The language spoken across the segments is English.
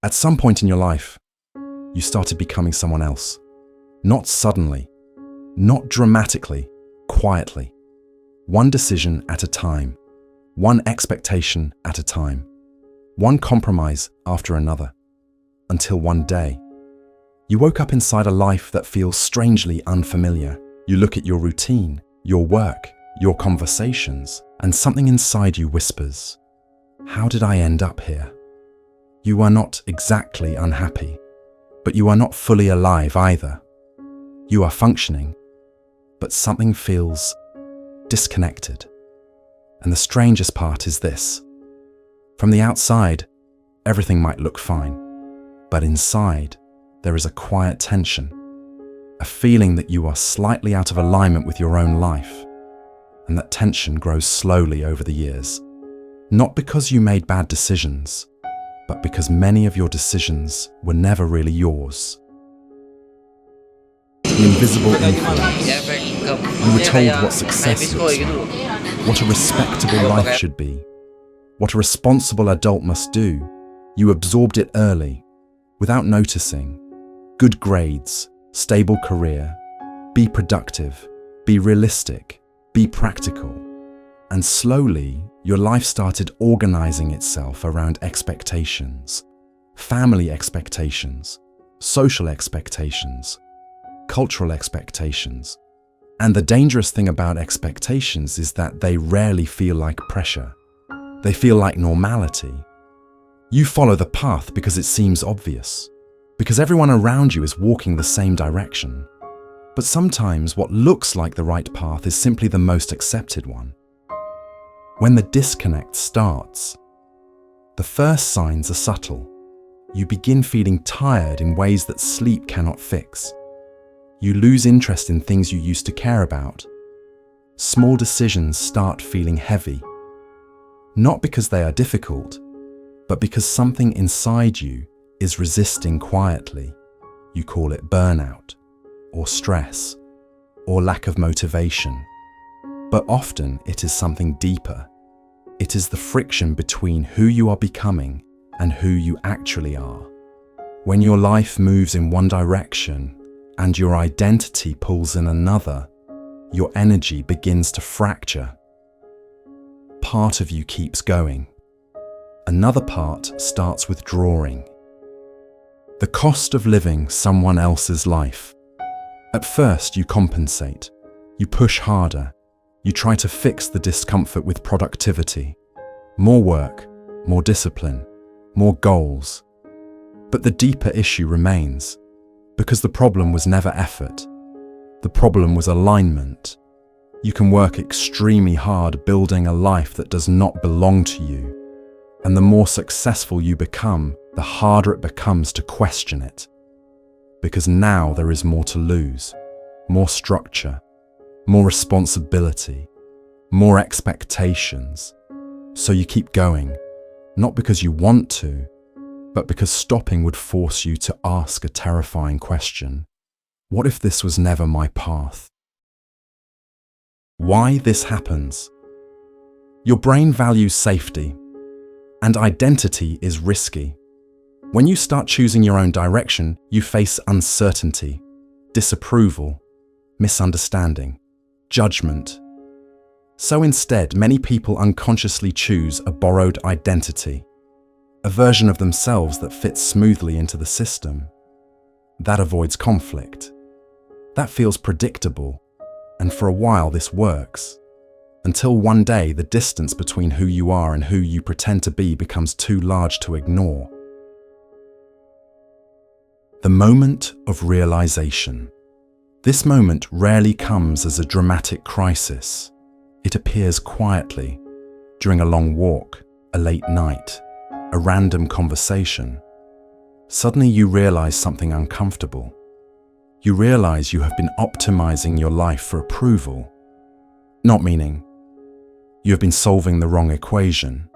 At some point in your life, you started becoming someone else. Not suddenly, not dramatically, quietly. One decision at a time, one expectation at a time, one compromise after another, until one day, you woke up inside a life that feels strangely unfamiliar. You look at your routine, your work, your conversations, and something inside you whispers, "How did I end up here?" You are not exactly unhappy, but you are not fully alive either. You are functioning, but something feels disconnected. And the strangest part is this. From the outside, everything might look fine, but inside, there is a quiet tension, a feeling that you are slightly out of alignment with your own life, and that tension grows slowly over the years. Not because you made bad decisions, but because many of your decisions were never really yours. The invisible influence. You were told what success looks like, what a respectable life should be, what a responsible adult must do. You absorbed it early, without noticing. Good grades, stable career, be productive, be realistic, be practical. And slowly, your life started organizing itself around expectations, family expectations, social expectations, cultural expectations. And the dangerous thing about expectations is that they rarely feel like pressure. They feel like normality. You follow the path because it seems obvious, because everyone around you is walking the same direction. But sometimes what looks like the right path is simply the most accepted one. When the disconnect starts, the first signs are subtle. You begin feeling tired in ways that sleep cannot fix. You lose interest in things you used to care about. Small decisions start feeling heavy. Not because they are difficult, but because something inside you is resisting quietly. You call it burnout, or stress, or lack of motivation. But often it is something deeper. It is the friction between who you are becoming and who you actually are. When your life moves in one direction and your identity pulls in another, your energy begins to fracture. Part of you keeps going. Another part starts withdrawing. The cost of living someone else's life. At first, you compensate. You push harder. You try to fix the discomfort with productivity. More work, more discipline, more goals. But the deeper issue remains, because the problem was never effort. The problem was alignment. You can work extremely hard building a life that does not belong to you. And the more successful you become, the harder it becomes to question it. Because now there is more to lose, more structure, more responsibility, more expectations. So you keep going, not because you want to, but because stopping would force you to ask a terrifying question. What if this was never my path? Why this happens? Your brain values safety, and identity is risky. When you start choosing your own direction, you face uncertainty, disapproval, misunderstanding, judgment. So instead, many people unconsciously choose a borrowed identity, a version of themselves that fits smoothly into the system. That avoids conflict. That feels predictable, and for a while this works, until one day the distance between who you are and who you pretend to be becomes too large to ignore. The moment of realization. This moment rarely comes as a dramatic crisis. It appears quietly, during a long walk, a late night, a random conversation. Suddenly you realize something uncomfortable. You realize you have been optimizing your life for approval. Not meaning you have been solving the wrong equation.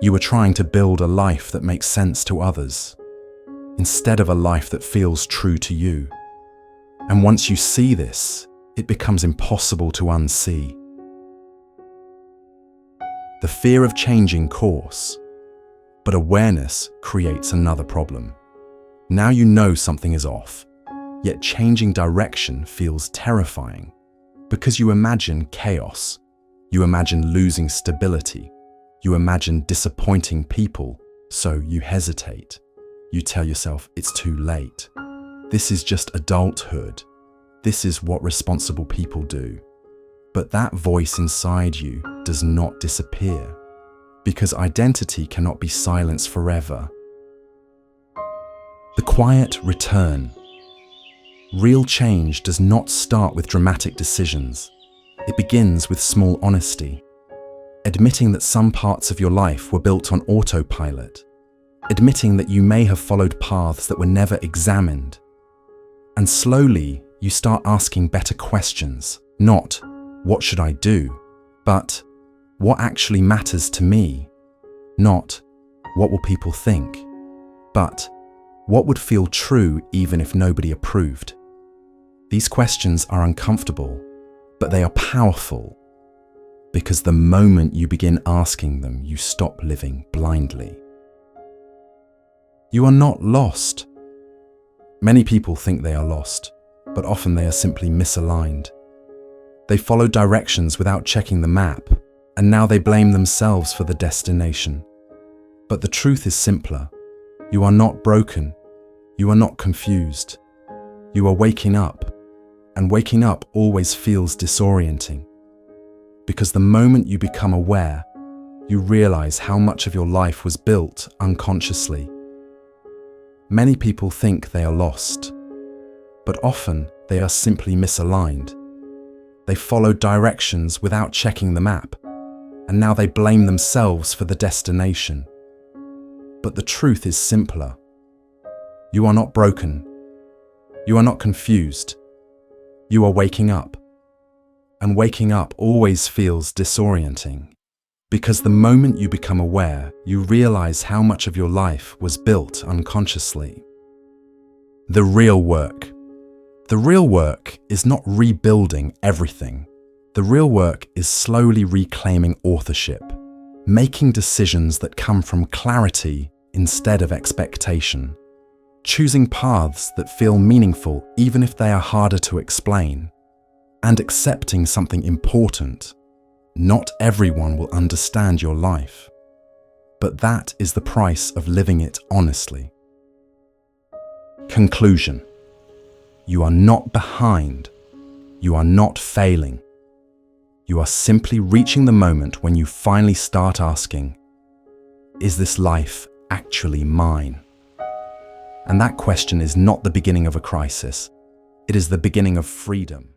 You were trying to build a life that makes sense to others, instead of a life that feels true to you. And once you see this, it becomes impossible to unsee. The fear of changing course. But awareness creates another problem. Now you know something is off, yet changing direction feels terrifying because you imagine chaos, you imagine losing stability, you imagine disappointing people, so you hesitate. You tell yourself it's too late. This is just adulthood. This is what responsible people do. But that voice inside you does not disappear, because identity cannot be silenced forever. The quiet return. Real change does not start with dramatic decisions. It begins with small honesty. Admitting that some parts of your life were built on autopilot. Admitting that you may have followed paths that were never examined. And slowly, you start asking better questions. Not, what should I do? But, what actually matters to me? Not, what will people think? But, what would feel true even if nobody approved? These questions are uncomfortable, but they are powerful. Because the moment you begin asking them, you stop living blindly. You are not lost. Many people think they are lost, but often they are simply misaligned. They follow directions without checking the map, and now they blame themselves for the destination. But the truth is simpler. You are not broken. You are not confused. You are waking up, and waking up always feels disorienting. Because the moment you become aware, you realize how much of your life was built unconsciously. Many people think they are lost, but often they are simply misaligned. They follow directions without checking the map, and now they blame themselves for the destination. But the truth is simpler. You are not broken. You are not confused. You are waking up. And waking up always feels disorienting. Because the moment you become aware, you realize how much of your life was built unconsciously. The real work. The real work is not rebuilding everything. The real work is slowly reclaiming authorship, making decisions that come from clarity instead of expectation, choosing paths that feel meaningful even if they are harder to explain, and accepting something important. Not everyone will understand your life, but that is the price of living it honestly. Conclusion. You are not behind. You are not failing. You are simply reaching the moment when you finally start asking, is this life actually mine? And that question is not the beginning of a crisis. It is the beginning of freedom.